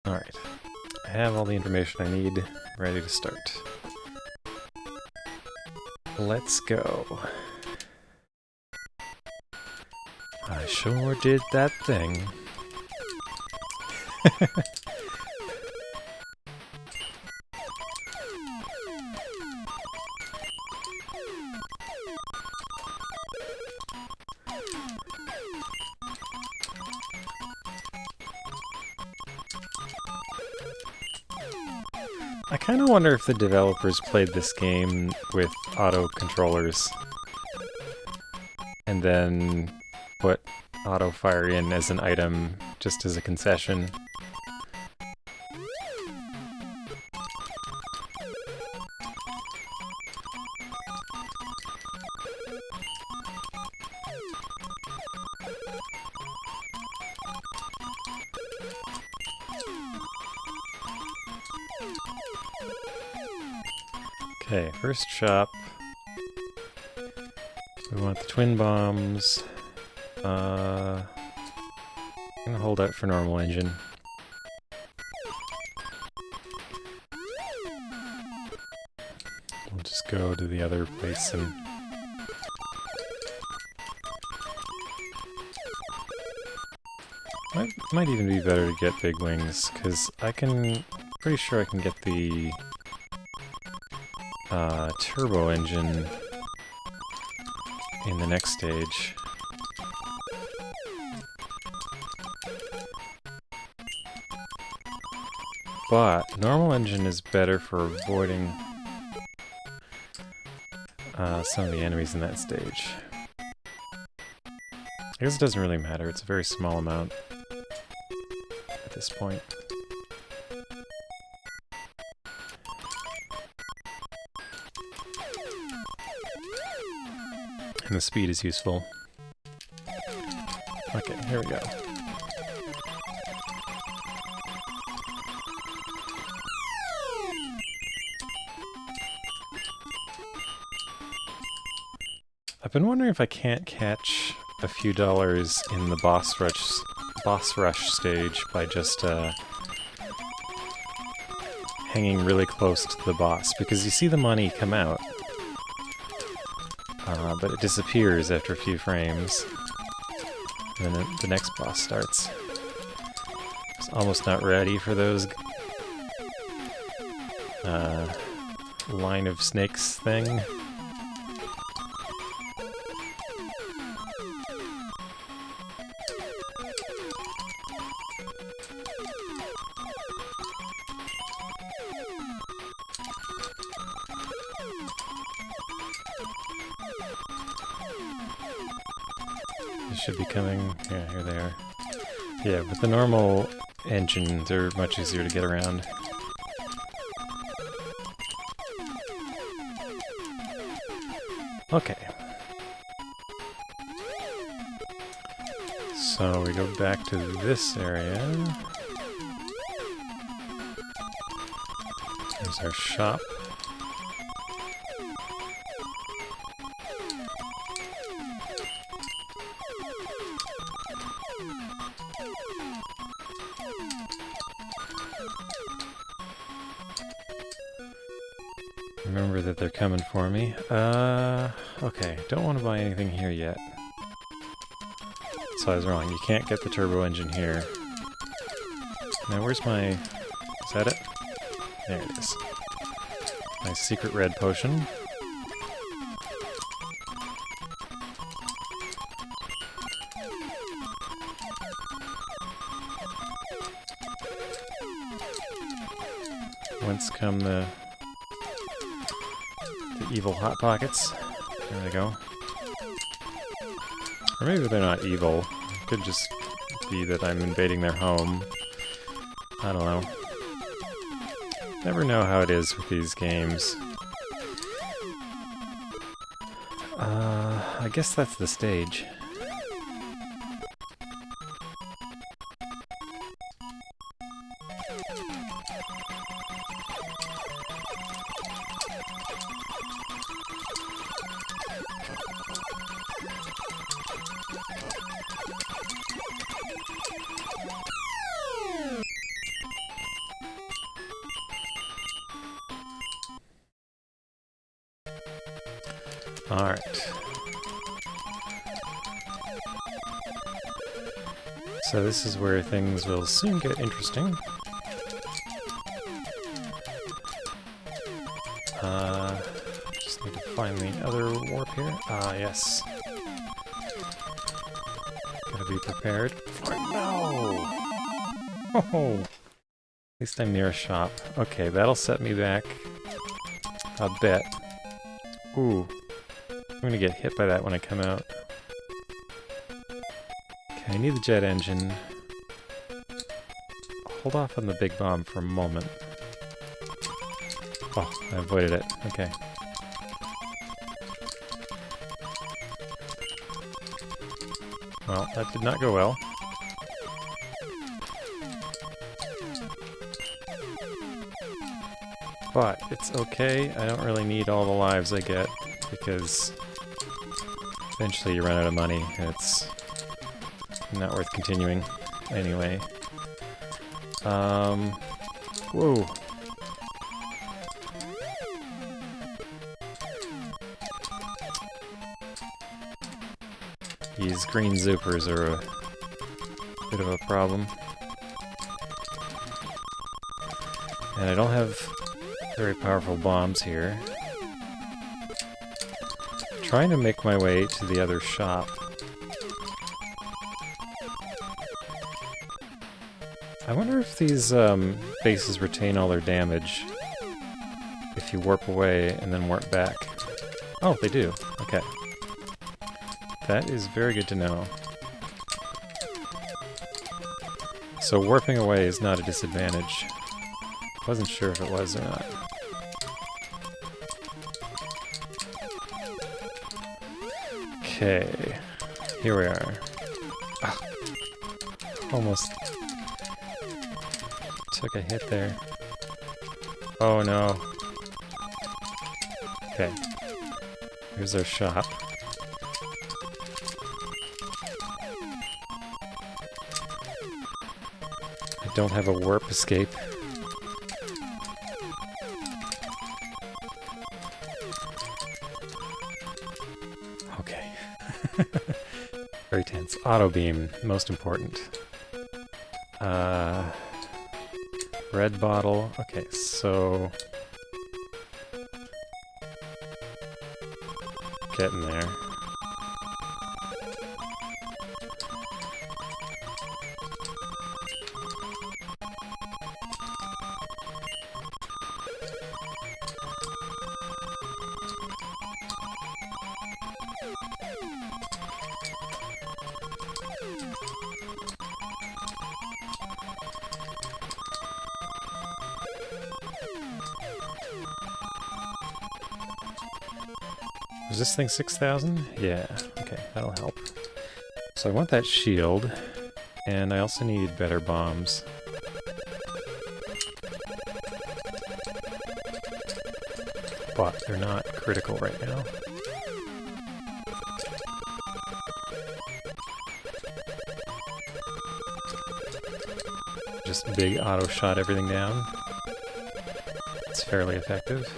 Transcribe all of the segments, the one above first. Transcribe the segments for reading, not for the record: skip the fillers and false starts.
Alright. I have all the information I need, ready to start. Let's go. I sure did that thing. I kind of wonder if the developers played this game with auto controllers and then put auto fire in as an item just as a concession. Okay, first shop. We want the twin bombs. I'm gonna hold out for normal engine. We'll just go to the other place and... Might even be better to get big wings, because pretty sure I can get the turbo engine in the next stage. But normal engine is better for avoiding some of the enemies in that stage. I guess it doesn't really matter, it's a very small amount at this point. And the speed is useful. Okay, here we go. I've been wondering if I can't catch a few dollars in the boss rush stage by just hanging really close to the boss, because you see the money come out. But it disappears after a few frames, and then the next boss starts. It's almost not ready for those line of snakes thing. Should be coming. Yeah, here they are. Yeah, with the normal engine, they're much easier to get around. Okay. So we go back to this area. There's our shop. Remember that they're coming for me. Okay, don't want to buy anything here yet. So I was wrong, you can't get the turbo engine here. Now where's my... is that it? There it is. My secret red potion. Whence come the evil Hot Pockets? There they go. Or maybe they're not evil. It could just be that I'm invading their home. I don't know. Never know how it is with these games. I guess that's the stage. Alright. So this is where things will soon get interesting. Just need to find the other warp here. Ah, yes. Gotta be prepared for— no! Oh! At least I'm near a shop. Okay, that'll set me back a bit. Ooh. I'm gonna get hit by that when I come out. Okay, I need the jet engine. Hold off on the big bomb for a moment. Oh, I avoided it. Okay. Well, that did not go well. But it's okay. I don't really need all the lives I get, because eventually you run out of money, and it's not worth continuing anyway. Whoa. These green zoopers are a bit of a problem. And I don't have very powerful bombs here. Trying to make my way to the other shop. I wonder if these bases retain all their damage if you warp away and then warp back. Oh, they do. Okay. That is very good to know. So warping away is not a disadvantage. Wasn't sure if it was or not. Okay, here we are. Ah, almost took a hit there. Oh no. Okay, here's our shop. I don't have a warp escape. Okay. Very tense. Auto beam, most important. Red bottle. Okay, so getting there. Was this thing 6,000? Yeah, okay, that'll help. So I want that shield, and I also need better bombs. But they're not critical right now. Just big auto shot everything down. It's fairly effective.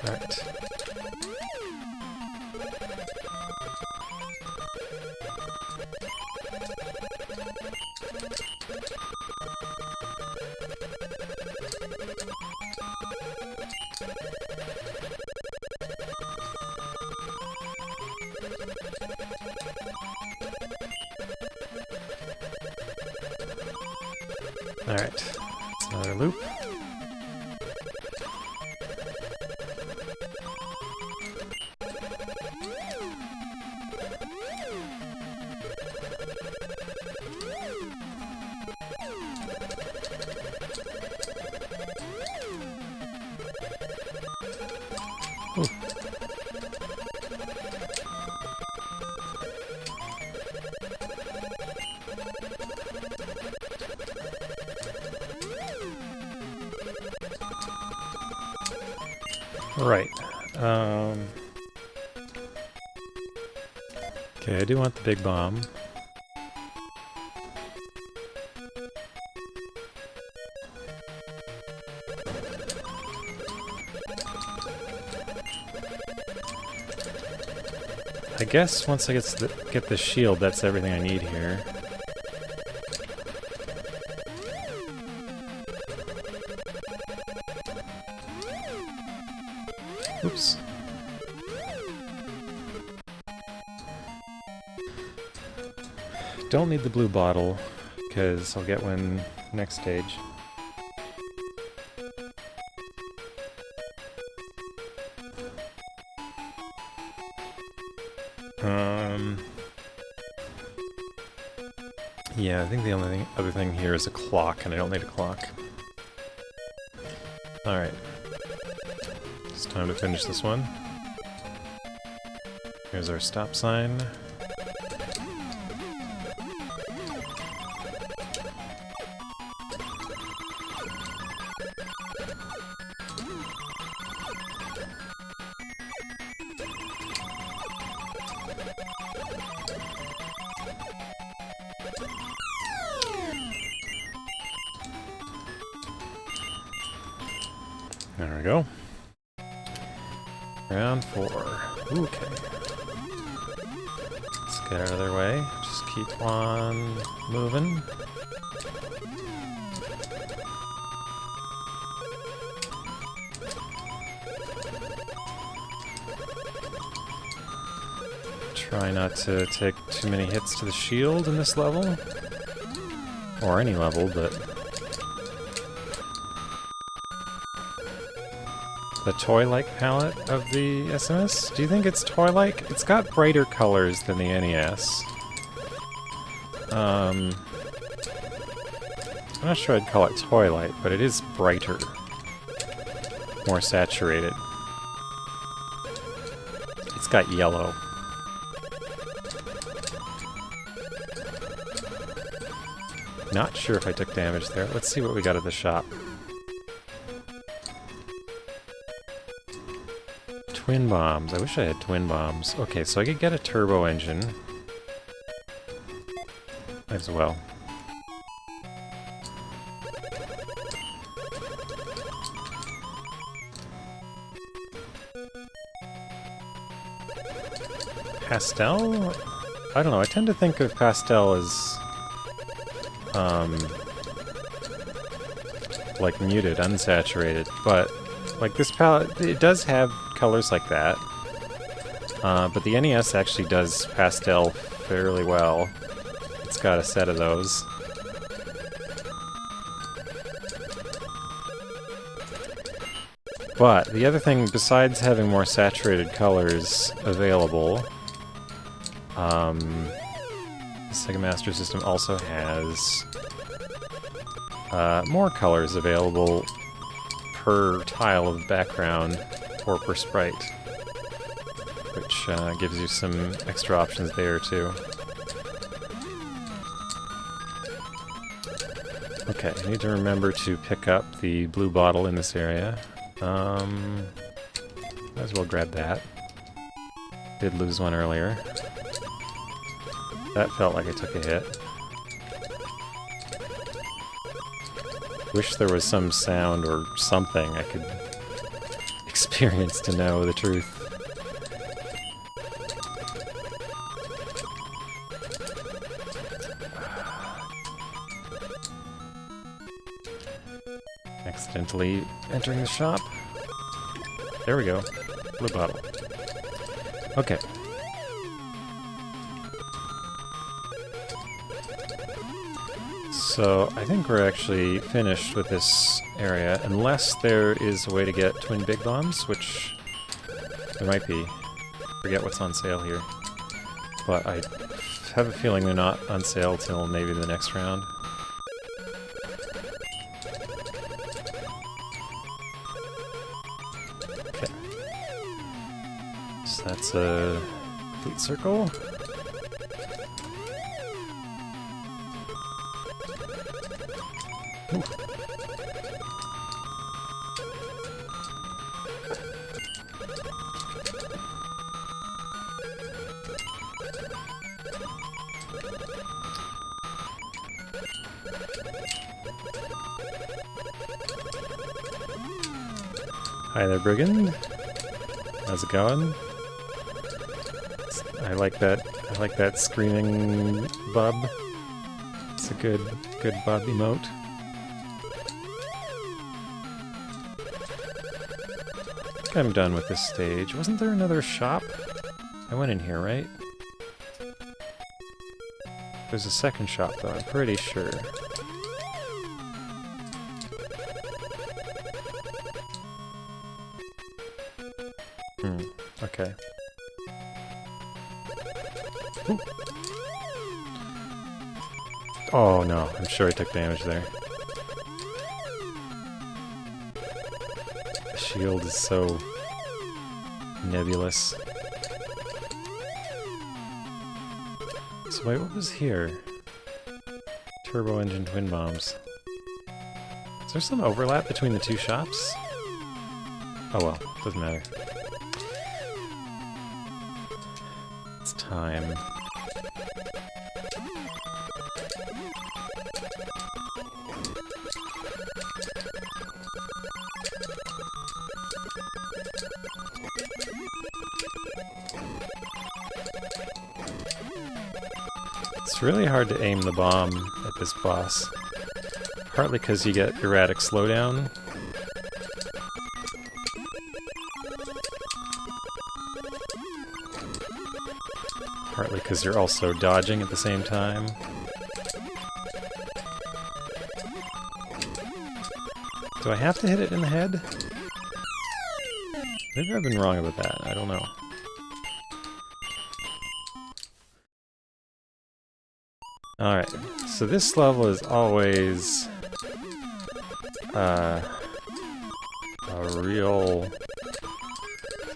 Alright. Alright, that's another loop. Ooh. Right. Okay, I do want the big bomb. I guess once I get the shield, that's everything I need here. Oops. Don't need the blue bottle, because I'll get one next stage. Yeah, I think the only other thing here is a clock, and I don't need a clock. Alright. It's time to finish this one. Here's our stop sign. There we go. Round 4. Okay. Let's get out of their way. Just keep on moving. Try not to take too many hits to the shield in this level. Or any level, but... the toy-like palette of the SMS? Do you think it's toy-like? It's got brighter colors than the NES. I'm not sure I'd call it toy-like, but it is brighter. More saturated. It's got yellow. Not sure if I took damage there. Let's see what we got at the shop. Twin bombs. I wish I had twin bombs. Okay, so I could get a turbo engine. Might as well. Pastel? I don't know, I tend to think of pastel as... like muted, unsaturated, but like this palette, it does have colors like that. But the NES actually does pastel fairly well. It's got a set of those. But the other thing, besides having more saturated colors available, the Sega Master System also has more colors available per tile of background or per sprite, which gives you some extra options there too. Okay, I need to remember to pick up the blue bottle in this area. Might as well grab that. Did lose one earlier. That felt like I took a hit. Wish there was some sound or something I could experience to know the truth. Accidentally entering the shop. There we go. Blue bottle. Okay. So, I think we're actually finished with this area, unless there is a way to get twin big bombs, which there might be. Forget what's on sale here. But I have a feeling they're not on sale till maybe the next round. Okay. So that's a complete circle. Ooh. Hi there, Brigand. How's it going? I like that screaming bub. It's a good bub emote. I think I'm done with this stage. Wasn't there another shop? I went in here, right? There's a second shop though, I'm pretty sure. Okay. Ooh. Oh no, I'm sure I took damage there. The shield is so nebulous. So wait, what was here? Turbo engine twin bombs. Is there some overlap between the two shops? Oh well, doesn't matter. It's time. It's really hard to aim the bomb at this boss. Partly because you get erratic slowdown. Partly because you're also dodging at the same time. Do I have to hit it in the head? Maybe I've been wrong about that, I don't know. Alright, so this level is always a real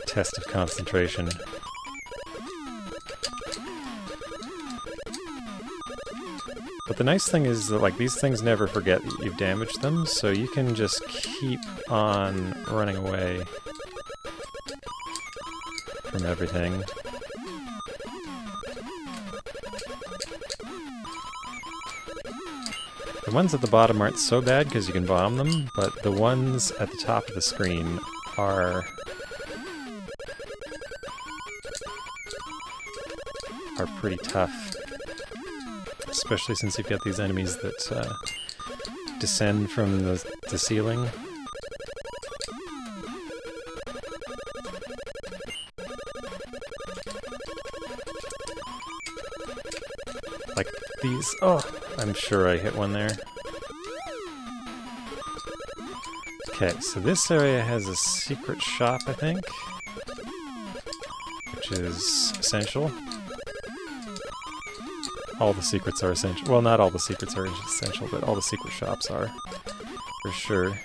test of concentration. But the nice thing is that, like, these things never forget that you've damaged them, so you can just keep on running away from everything. The ones at the bottom aren't so bad because you can bomb them, but the ones at the top of the screen are pretty tough. Especially since you've got these enemies that descend from the ceiling. Like these. Oh, I'm sure I hit one there. Okay, so this area has a secret shop, I think, which is essential. All the secrets are essential. Well, not all the secrets are essential, but all the secret shops are, for sure.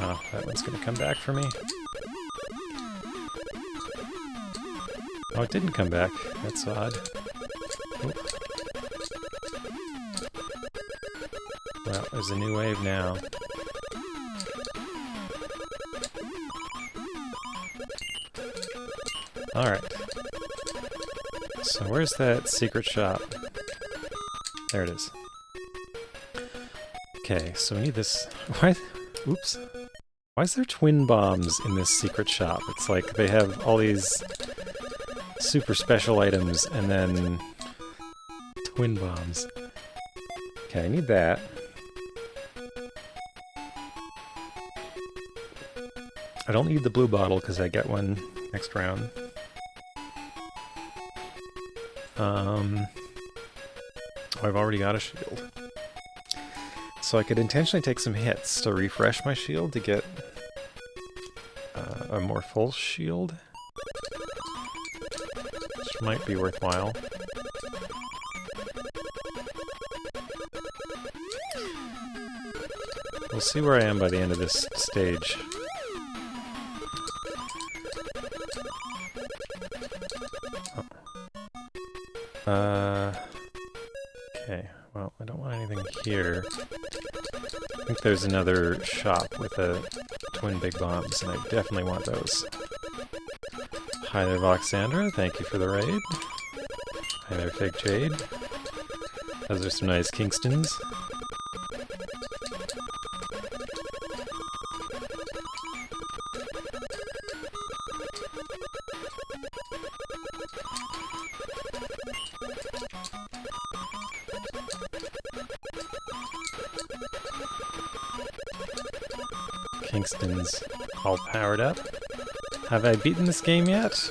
Oh, that one's gonna come back for me. Oh, it didn't come back. That's odd. Oop. Well, there's a new wave now. Alright. So where's that secret shop? There it is. Okay, so we need this... Why? Oops. Why is there twin bombs in this secret shop? It's like they have all these super special items and then twin bombs. Okay, I need that. I don't need the blue bottle because I get one next round. I've already got a shield. So I could intentionally take some hits to refresh my shield to get a more full shield. Which might be worthwhile. We'll see where I am by the end of this stage. Okay, well, I don't want anything here. I think there's another shop with a twin big bombs, and I definitely want those. Hi there, Voxandra. Thank you for the raid. Hi there, Fake Jade. Those are some nice Kingstons. Kingston's all powered up. Have I beaten this game yet?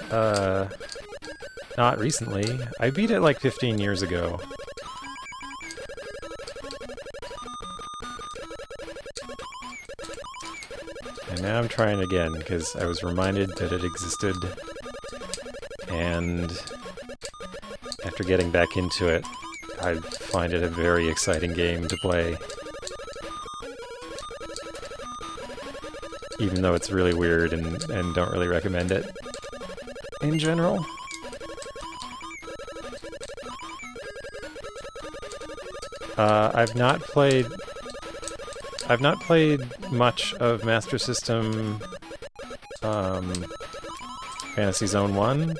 Not recently. I beat it like 15 years ago. And now I'm trying again, because I was reminded that it existed, and after getting back into it, I find it a very exciting game to play. Even though it's really weird and don't really recommend it in general. I've not played much of Master System Fantasy Zone 1,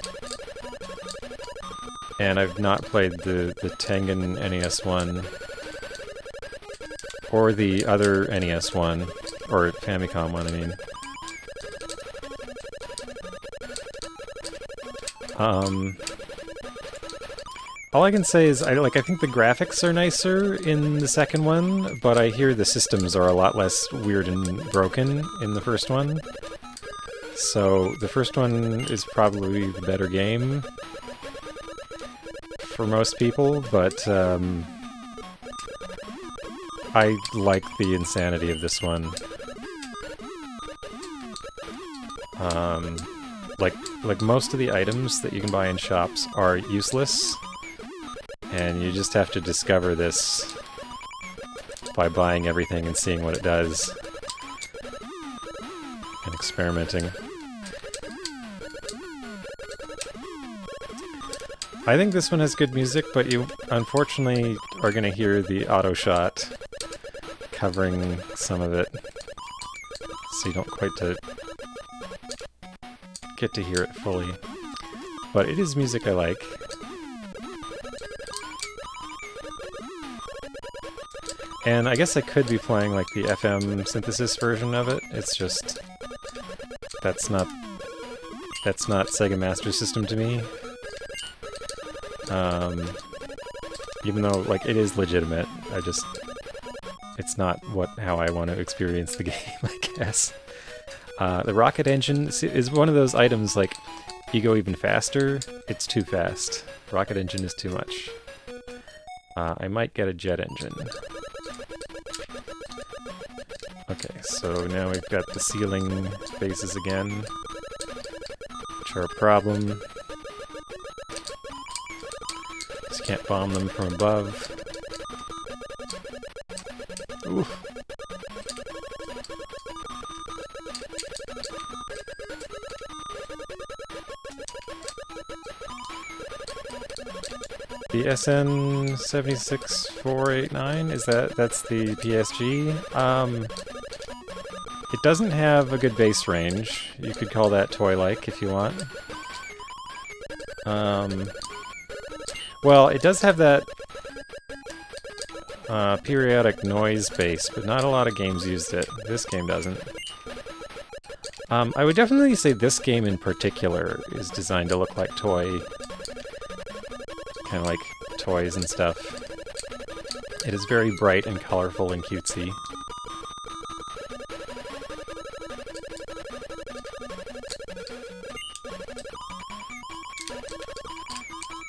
and I've not played the Tengen NES one, or the other NES one, or Famicom one, I mean. All I can say is I think the graphics are nicer in the second one, but I hear the systems are a lot less weird and broken in the first one. So the first one is probably the better game for most people, but I like the insanity of this one. Like most of the items that you can buy in shops are useless, and you just have to discover this by buying everything and seeing what it does, and experimenting. I think this one has good music, but you unfortunately are going to hear the auto shot covering some of it, so you don't quite get to hear it fully. But it is music I like. And I guess I could be playing like the FM synthesis version of it. It's just that's not Sega Master System to me. Even though like it is legitimate, it's not how I want to experience the game, I guess. The rocket engine is one of those items, like, you go even faster, it's too fast. Rocket engine is too much. I might get a jet engine. Okay, so now we've got the ceiling bases again, which are a problem. Just can't bomb them from above. Oof. The SN76489, that's the PSG? It doesn't have a good base range. You could call that toy-like if you want. Well, it does have that periodic noise base, but not a lot of games used it. This game doesn't. I would definitely say this game in particular is designed to look like toy. Kind of like toys and stuff. It is very bright and colorful and cutesy.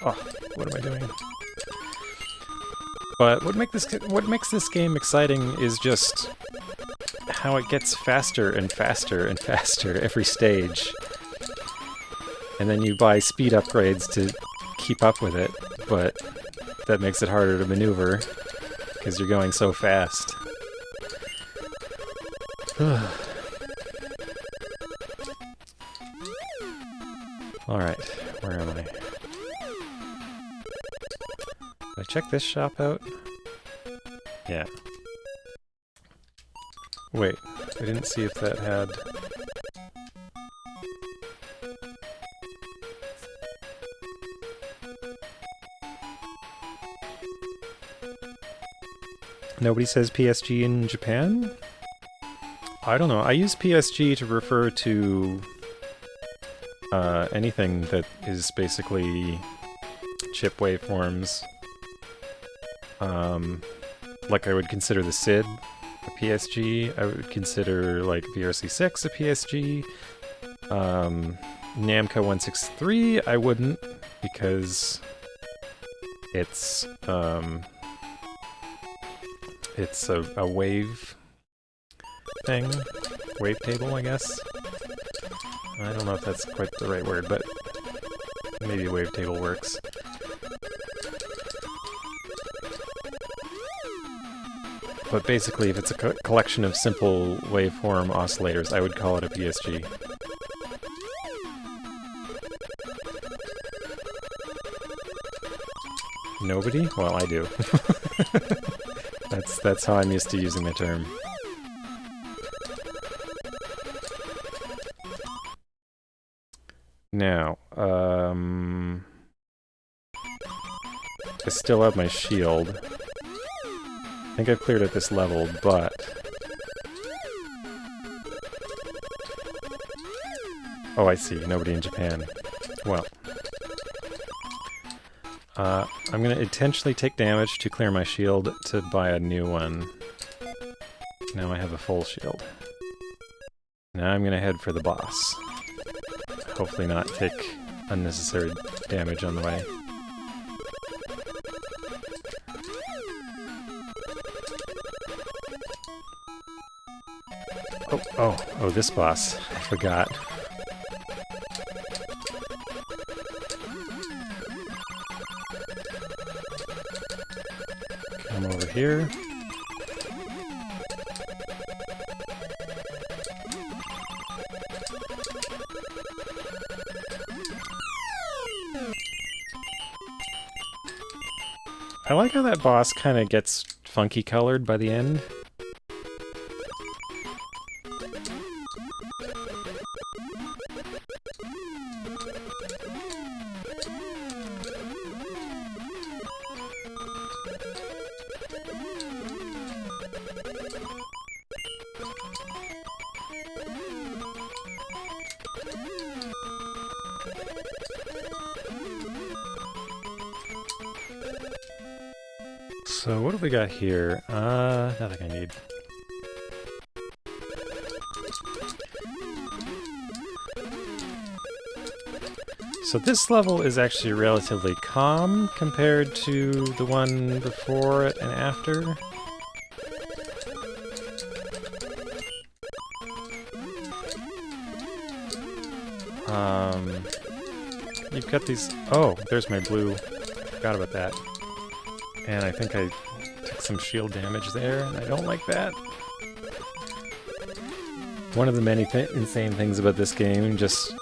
Oh, what am I doing? But what makes this game exciting is just how it gets faster and faster and faster every stage. And then you buy speed upgrades to keep up with it, but that makes it harder to maneuver because you're going so fast. Alright, where am I? Did I check this shop out? Yeah. Wait, I didn't see if that had... Nobody says PSG in Japan? I don't know. I use PSG to refer to anything that is basically chip waveforms. Like I would consider the SID a PSG. I would consider like VRC6 a PSG. Namco 163 I wouldn't, because it's a wave thing. Wavetable, I guess. I don't know if that's quite the right word, but maybe a wavetable works. But basically, if it's a collection of simple waveform oscillators, I would call it a PSG. Nobody? Well, I do. That's how I'm used to using the term. Now, I still have my shield. I think I've cleared at this level, but... Oh, I see. Nobody in Japan. Well. I'm gonna intentionally take damage to clear my shield to buy a new one. Now I have a full shield. Now I'm gonna head for the boss. Hopefully not take unnecessary damage on the way. Oh, this boss. I forgot. Come over here. I like how that boss kind of gets funky colored by the end. So what have we got here? Nothing I need. So this level is actually relatively calm compared to the one before it and after. You've got these... Oh, there's my blue. I forgot about that. And I think I took some shield damage there, and I don't like that. One of the many insane things about this game, just...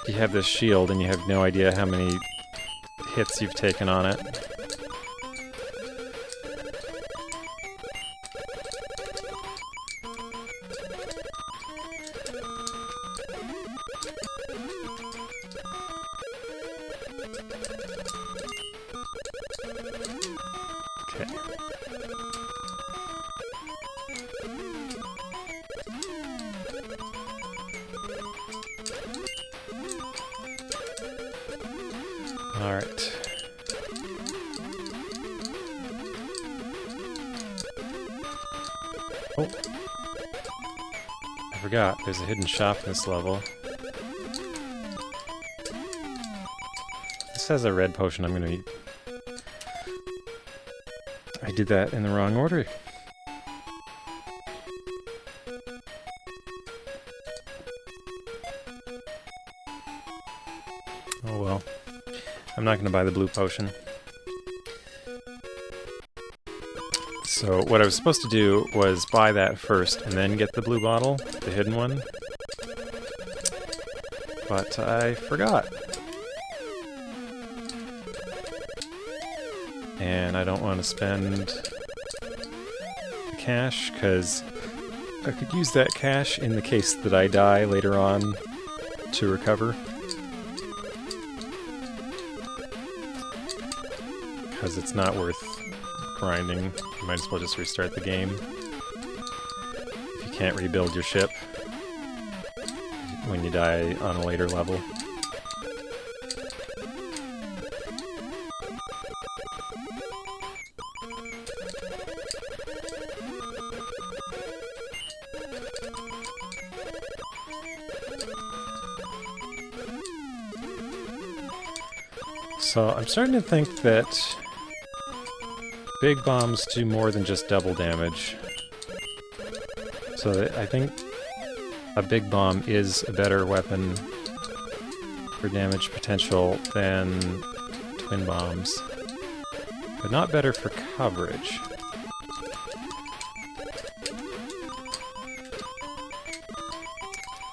You have this shield, and you have no idea how many hits you've taken on it. Alright. Oh. I forgot, there's a hidden shop in this level. This has a red potion I'm gonna eat. I did that in the wrong order. Oh well. I'm not going to buy the blue potion. So what I was supposed to do was buy that first and then get the blue bottle, the hidden one. But I forgot. And I don't want to spend cash, because I could use that cash in the case that I die later on to recover. Because it's not worth grinding. You might as well just restart the game. If you can't rebuild your ship when you die on a later level. So I'm starting to think that big bombs do more than just double damage. So I think a big bomb is a better weapon for damage potential than twin bombs, but not better for coverage.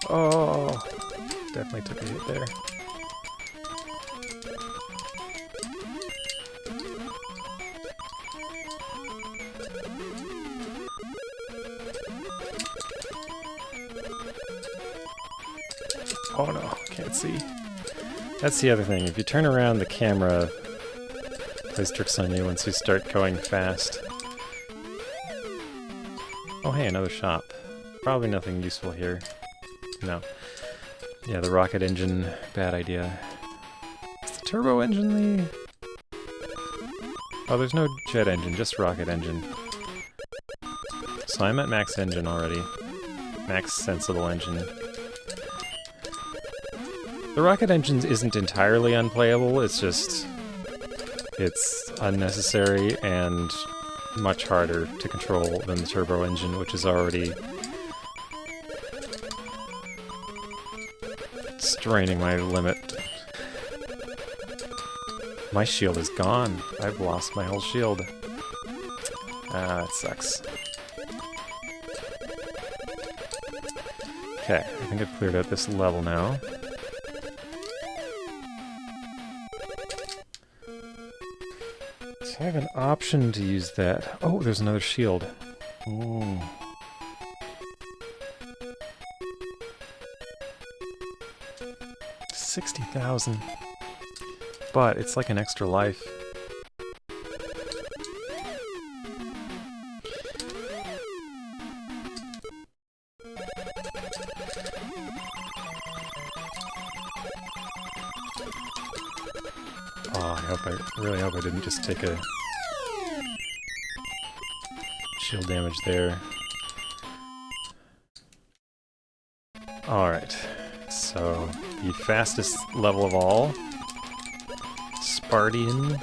Oh, definitely took a hit there. Oh no, can't see. That's the other thing. If you turn around, the camera plays tricks on you once you start going fast. Oh hey, another shop. Probably nothing useful here. No. Yeah, the rocket engine, bad idea. Is the turbo engine the... Oh, there's no jet engine, just rocket engine. So I'm at max engine already. Max sensible engine. The rocket engine isn't entirely unplayable, it's just... it's unnecessary and much harder to control than the turbo engine, which is already... straining my limit. My shield is gone. I've lost my whole shield. Ah, that sucks. Okay, I think I've cleared out this level now. So I have an option to use that. Oh, there's another shield. Ooh. $60,000. But it's like an extra life. Oh, I really hope I didn't just take a shield damage there. Alright, so the fastest level of all, Spartian,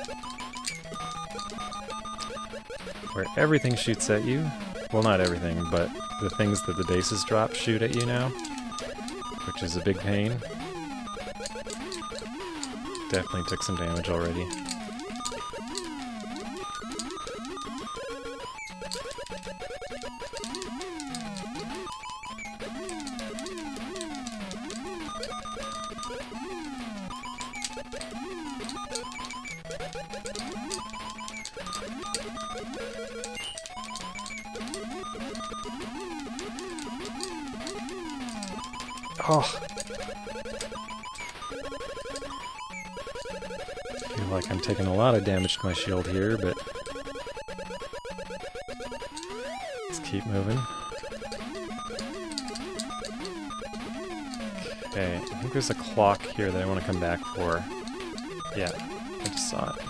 where everything shoots at you. Well, not everything, but the things that the bases drop shoot at you now, which is a big pain. Definitely took some damage already. Oh! I feel like I'm taking a lot of damage to my shield here, but let's keep moving. Okay, I think there's a clock here that I want to come back for. Yeah, I just saw it.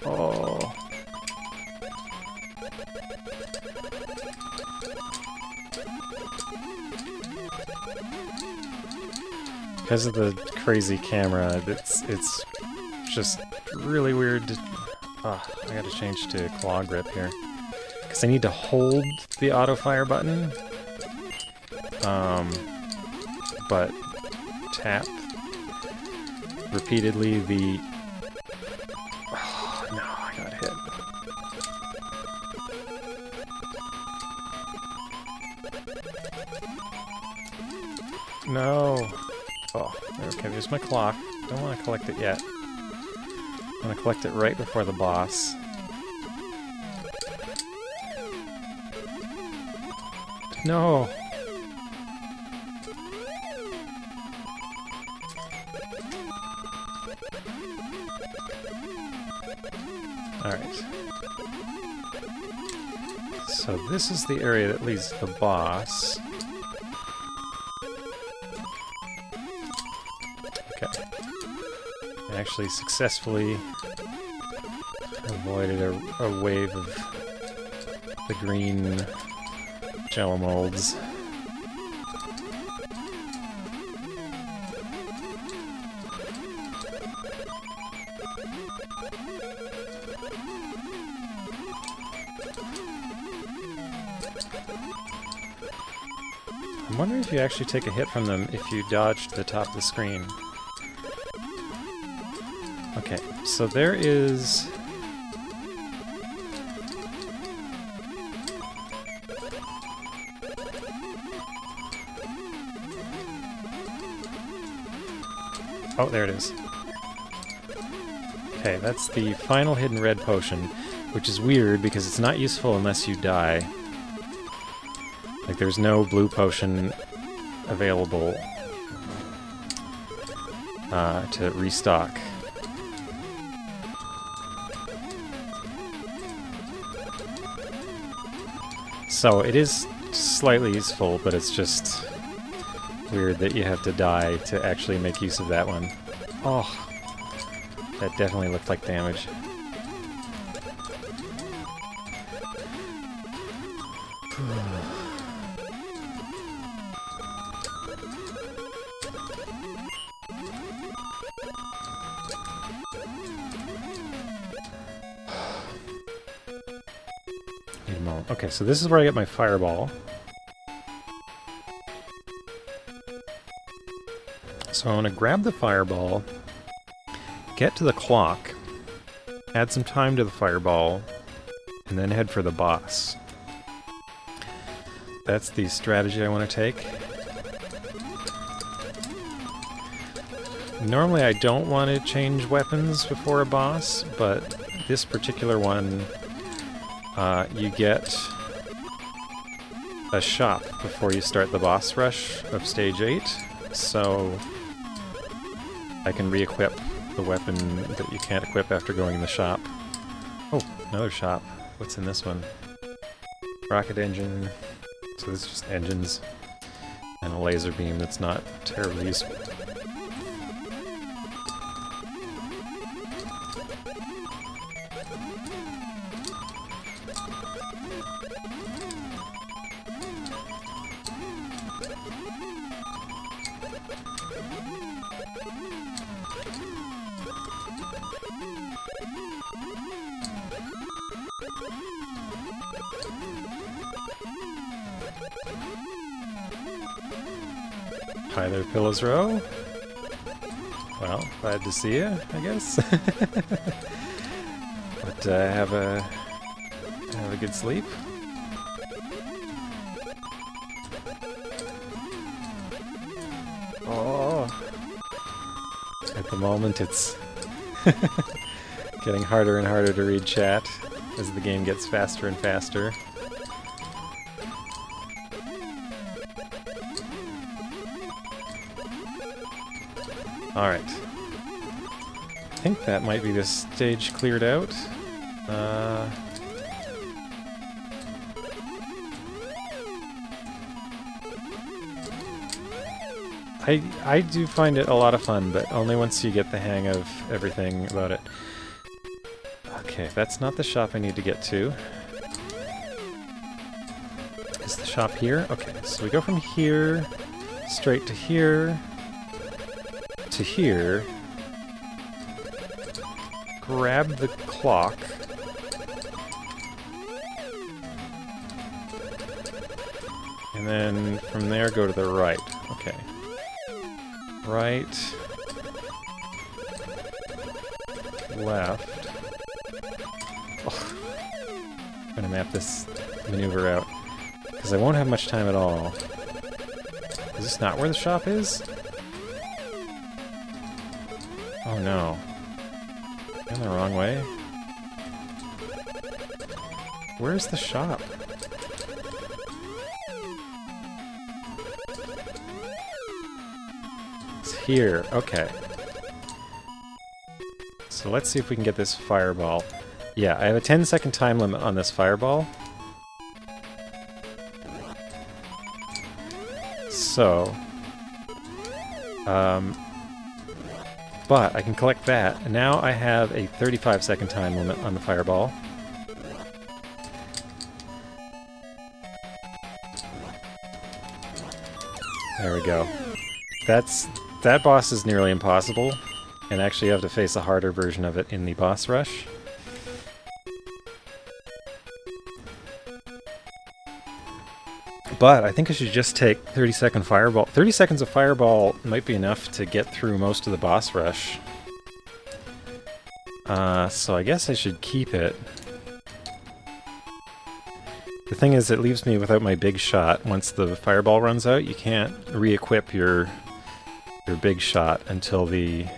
Oh! Because of the crazy camera, it's just really weird to... I gotta change to claw grip here. Because I need to hold the auto-fire button. But tap repeatedly the... Oh, no, I got hit. No! Oh, okay, there's my clock. Don't want to collect it yet. I want to collect it right before the boss. No! Alright. So this is the area that leads to the boss. Okay. I actually successfully avoided a wave of the green jello molds. I'm wondering if you actually take a hit from them if you dodge to the top of the screen. Okay, so there is... Oh, there it is. Okay, that's the final hidden red potion, which is weird because it's not useful unless you die. Like, there's no blue potion available to restock. So it is slightly useful, but it's just weird that you have to die to actually make use of that one. Oh, that definitely looked like damage. Okay, so this is where I get my fireball. So I want to grab the fireball, get to the clock, add some time to the fireball, and then head for the boss. That's the strategy I want to take. Normally I don't want to change weapons before a boss, but this particular one, you get a shop before you start the boss rush of stage 8, so I can re-equip the weapon that you can't equip after going in the shop. Oh, another shop. What's in this one? Rocket engine. So this is just engines. And a laser beam that's not terribly useful. Hi there, Pillows Row. Well, glad to see you, I guess. But have a good sleep. Oh, at the moment it's getting harder and harder to read chat as the game gets faster and faster. Alright. I think that might be this stage cleared out. I do find it a lot of fun, but only once you get the hang of everything about it. Okay, that's not the shop I need to get to. Is the shop here? Okay, so we go from here, straight to here, to here, grab the clock, and then from there go to the right. Okay. Right, left. Oh. I'm gonna map this maneuver out, because I won't have much time at all. Is this not where the shop is? Oh no. I'm the wrong way. Where's the shop? here. Okay. So let's see if we can get this fireball. Yeah, I have a 10-second time limit on this fireball. So... but I can collect that, and now I have a 35-second time limit on the fireball. There we go. That boss is nearly impossible, and actually you have to face a harder version of it in the boss rush. But I think I should just take 30-second fireball. 30 seconds of fireball might be enough to get through most of the boss rush. So I guess I should keep it. The thing is, it leaves me without my big shot. Once the fireball runs out, you can't re-equip your big shot until you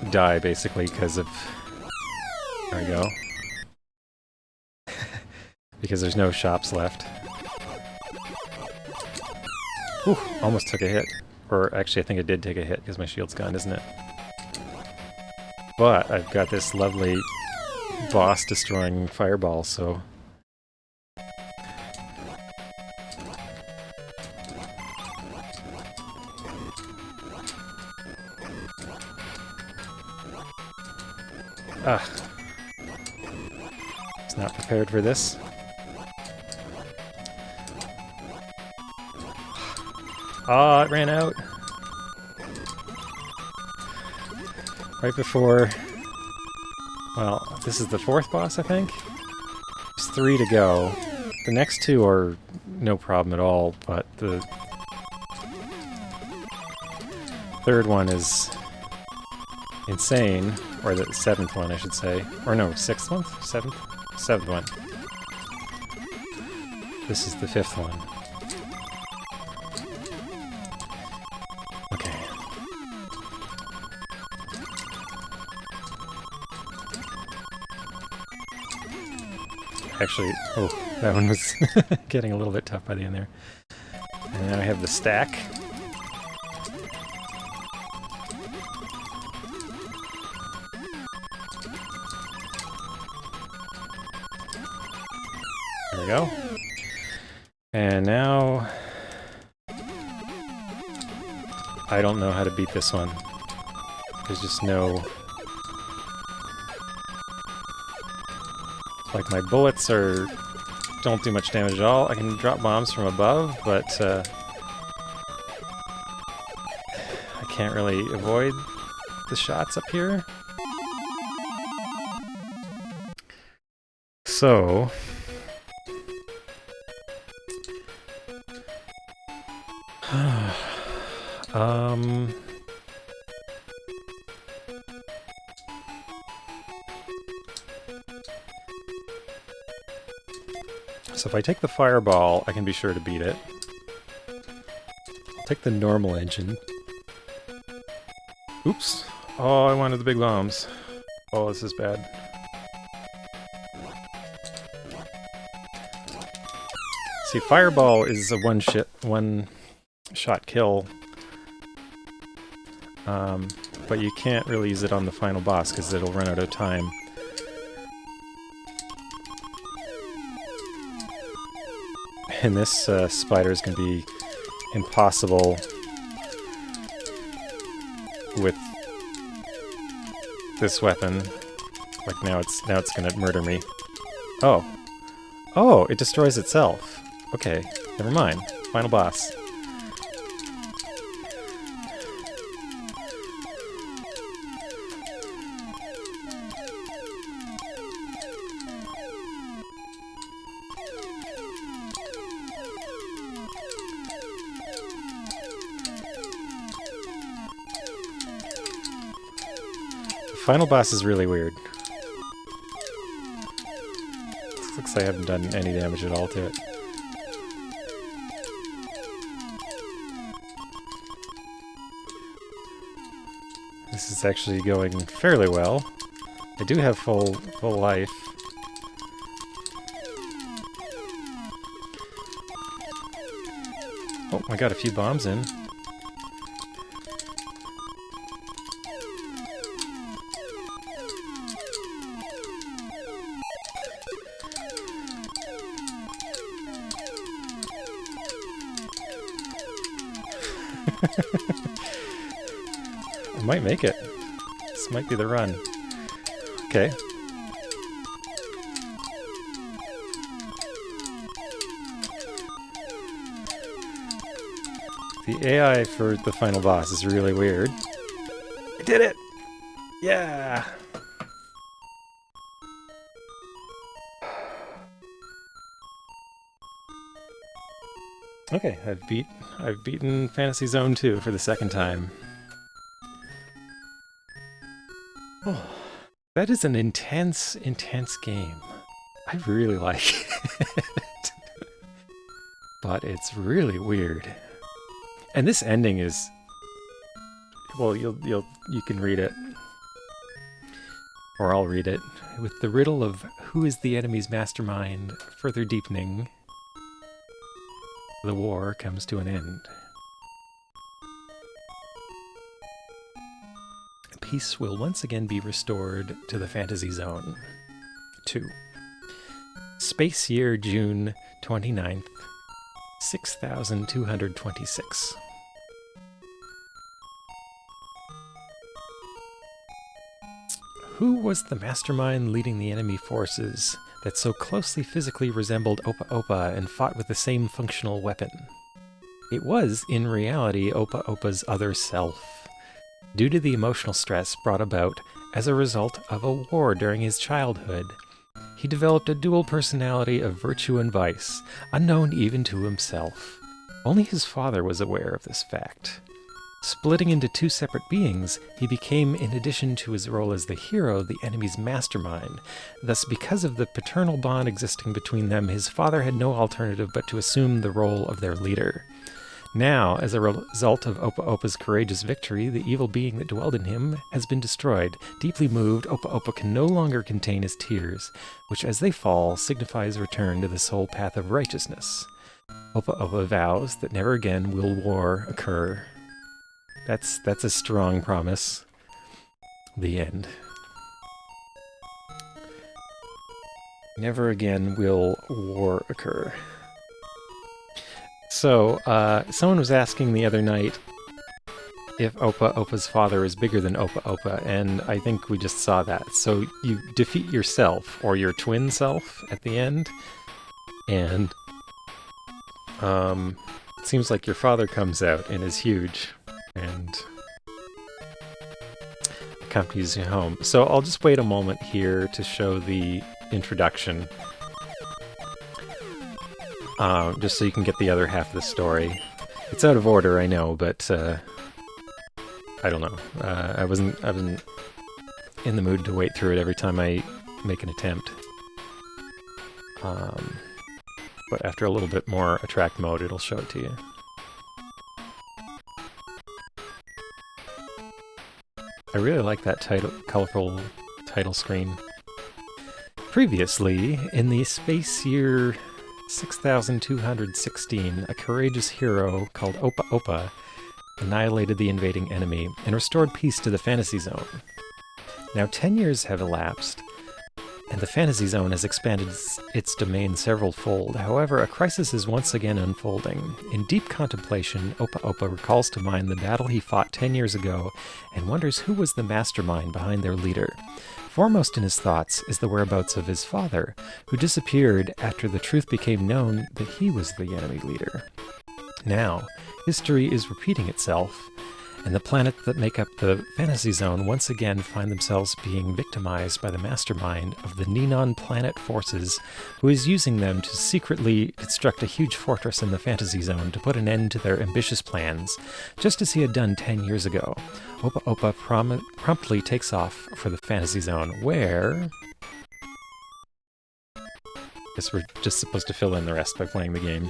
die, basically, because of... There we go. Because there's no shops left. Whew, almost took a hit. Or actually, I think I did take a hit because my shield's gone, isn't it? But I've got this lovely boss-destroying fireball, so... Ah. It's not prepared for this. Ah, it ran out. Right before... Well, this is the fourth boss, I think? There's 3 to go. The next 2 are no problem at all, but the third one is insane. Or the 7th one, I should say. Or no, 6th one? 7th? 7th one. This is the 5th one. Okay. Actually, oh, that one was getting a little bit tough by the end there. And then I have the stack. There we go. And now... I don't know how to beat this one. There's just no... Like, my bullets don't do much damage at all. I can drop bombs from above, but I can't really avoid the shots up here. So... So if I take the fireball, I can be sure to beat it. I'll take the normal engine. Oops. Oh, I wanted the big bombs. Oh, this is bad. See, fireball is a one-shot kill. But you can't really use it on the final boss because it'll run out of time. And this spider is going to be impossible with this weapon. Like now it's going to murder me. Oh. Oh, it destroys itself. Okay, never mind. Final boss. Final boss is really weird. Looks like I haven't done any damage at all to it. This is actually going fairly well. I do have full life. Oh, I got a few bombs in. I might make it. This might be the run. Okay. The AI for the final boss is really weird. I did it! Yeah! Okay, I've beaten Fantasy Zone 2 for the second time. Oh, that is an intense, intense game. I really like it. But it's really weird. And this ending is... Well, you can read it. Or I'll read it. With the riddle of who is the enemy's mastermind further deepening, the war comes to an end. Peace will once again be restored to the Fantasy Zone. 2. Space year June 29th, 6226. Who was the mastermind leading the enemy forces that so closely physically resembled Opa-Opa and fought with the same functional weapon? It was, in reality, Opa-Opa's other self, due to the emotional stress brought about as a result of a war during his childhood. He developed a dual personality of virtue and vice, unknown even to himself. Only his father was aware of this fact. Splitting into two separate beings, he became, in addition to his role as the hero, the enemy's mastermind. Thus, because of the paternal bond existing between them, his father had no alternative but to assume the role of their leader. Now, as a result of Opa-Opa's courageous victory, the evil being that dwelled in him has been destroyed. Deeply moved, Opa-Opa can no longer contain his tears, which as they fall signifies return to the sole path of righteousness. Opa-Opa vows that never again will war occur. That's a strong promise. The end. Never again will war occur. So, someone was asking the other night if Opa-Opa's father is bigger than Opa-Opa, and I think we just saw that. So you defeat yourself, or your twin self, at the end, and it seems like your father comes out and is huge, and accompanies you home. So I'll just wait a moment here to show the introduction. Just so you can get the other half of the story. It's out of order, I know, but I don't know. I wasn't in the mood to wait through it every time I make an attempt. But after a little bit more attract mode, it'll show it to you. I really like that colorful title screen. Previously, in the space year 6216, a courageous hero called Opa-Opa annihilated the invading enemy and restored peace to the Fantasy Zone. Now 10 years have elapsed, and the Fantasy Zone has expanded its domain several-fold. However, a crisis is once again unfolding. In deep contemplation, Opa-Opa recalls to mind the battle he fought 10 years ago and wonders who was the mastermind behind their leader. Foremost in his thoughts is the whereabouts of his father, who disappeared after the truth became known that he was the enemy leader. Now, history is repeating itself, and the planets that make up the Fantasy Zone once again find themselves being victimized by the mastermind of the Neon Planet Forces, who is using them to secretly construct a huge fortress in the Fantasy Zone to put an end to their ambitious plans, just as he had done 10 years ago. Opa-Opa promptly takes off for the Fantasy Zone, where... I guess we're just supposed to fill in the rest by playing the game.